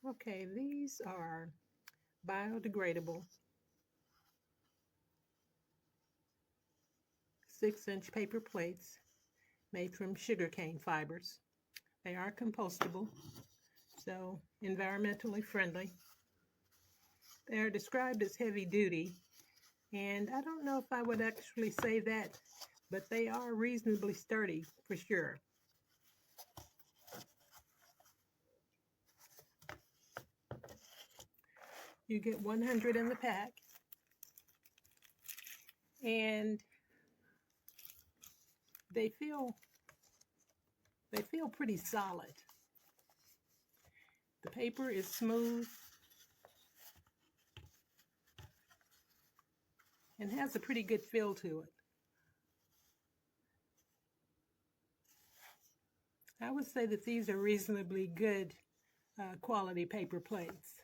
Okay, these are biodegradable 6-inch paper plates made from sugarcane fibers. They are compostable, so environmentally friendly. They are described as heavy duty, and I don't know if I would actually say that, but they are reasonably sturdy for sure. You get 100 in the pack, and they feel pretty solid. The paper is smooth and has a pretty good feel to it. I would say that these are reasonably good quality paper plates.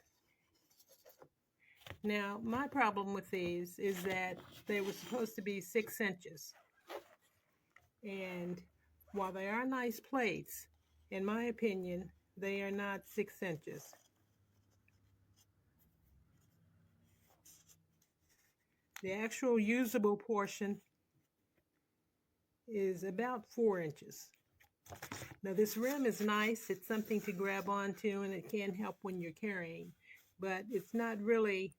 Now, my problem with these is that they were supposed to be 6 inches. And while they are nice plates, in my opinion, they are not 6 inches. The actual usable portion is about 4 inches. Now, this rim is nice. It's something to grab onto, and it can help when you're carrying. But it's not really,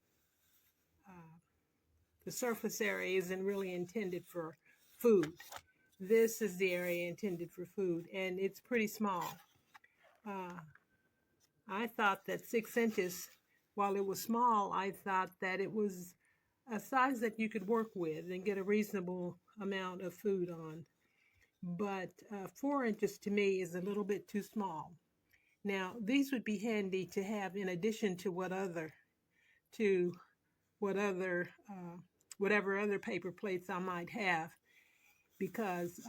the surface area isn't really intended for food. This is the area intended for food, and it's pretty small. I thought that 6 inches, while it was small, I thought that it was a size that you could work with and get a reasonable amount of food on. But 4 inches to me is a little bit too small. Now, these would be handy to have in addition to whatever whatever other paper plates I might have, because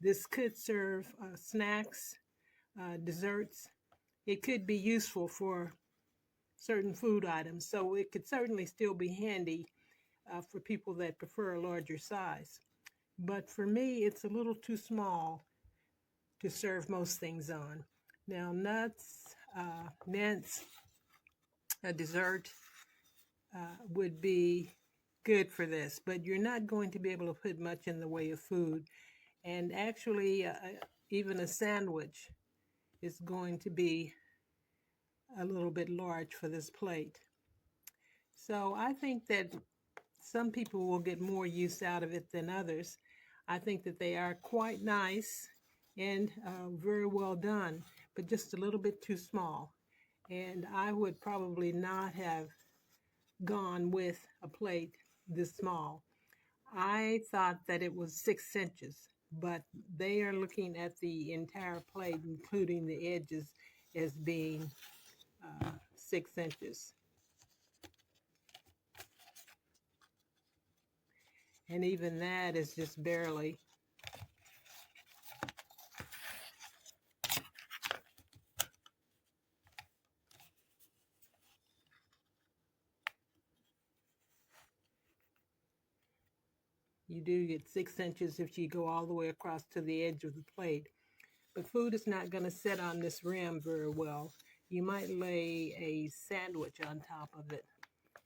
this could serve snacks, desserts. It could be useful for certain food items, so it could certainly still be handy for people that prefer a larger size. But for me, it's a little too small to serve most things on. Now, nuts, mints, a dessert would be good for this, but you're not going to be able to put much in the way of food. And actually, even a sandwich is going to be a little bit large for this plate. So I think that some people will get more use out of it than others. I think that they are quite nice and very well done, but just a little bit too small. And I would probably not have gone with a plate this small. I thought that it was 6 inches, but they are looking at the entire plate, including the edges, as being 6 inches. And even that is just barely. You do get 6 inches if you go all the way across to the edge of the plate. But food is not going to sit on this rim very well. You might lay a sandwich on top of it,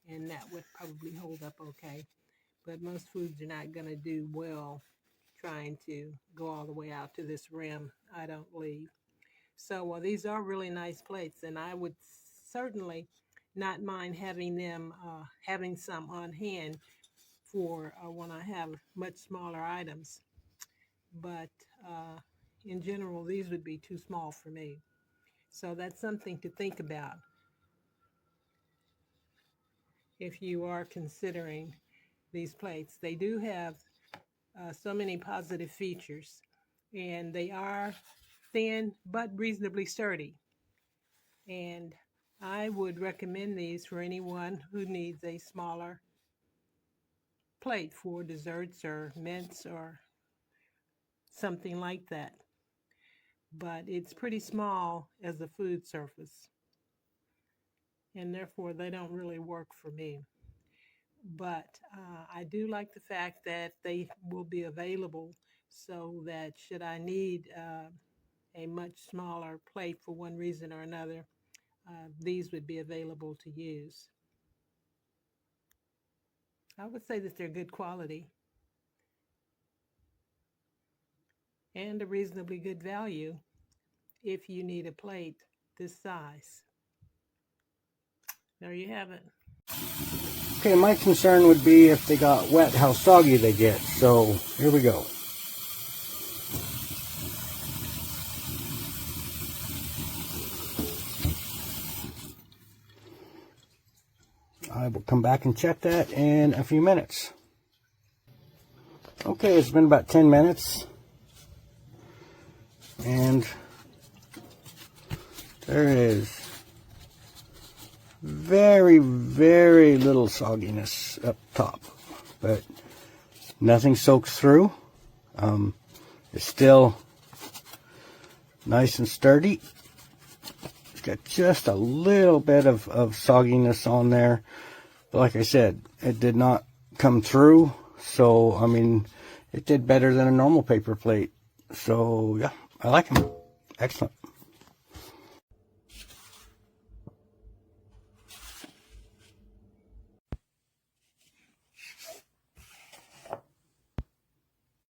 and that would probably hold up okay. But most foods are not going to do well trying to go all the way out to this rim, I don't believe. So these are really nice plates, and I would certainly not mind having them, having some on hand for when I have much smaller items. But in general, these would be too small for me. So that's something to think about if you are considering these plates. They do have so many positive features, and they are thin but reasonably sturdy. And I would recommend these for anyone who needs a smaller plate for desserts or mints or something like that. But it's pretty small as a food surface, and therefore they don't really work for me. But I do like the fact that they will be available, so that should I need a much smaller plate for one reason or another, these would be available to use. I would say that they're good quality and a reasonably good value if you need a plate this size. There you have it. Okay, my concern would be if they got wet, how soggy they get. So here we go. I will come back and check that in a few minutes. Okay, it's been about 10 minutes. And there it is. Very, very little sogginess up top, but nothing soaks through. It's still nice and sturdy. It's got just a little bit of sogginess on there, but like I said, it did not come through. So I mean, it did better than a normal paper plate. So yeah, I like them. Excellent.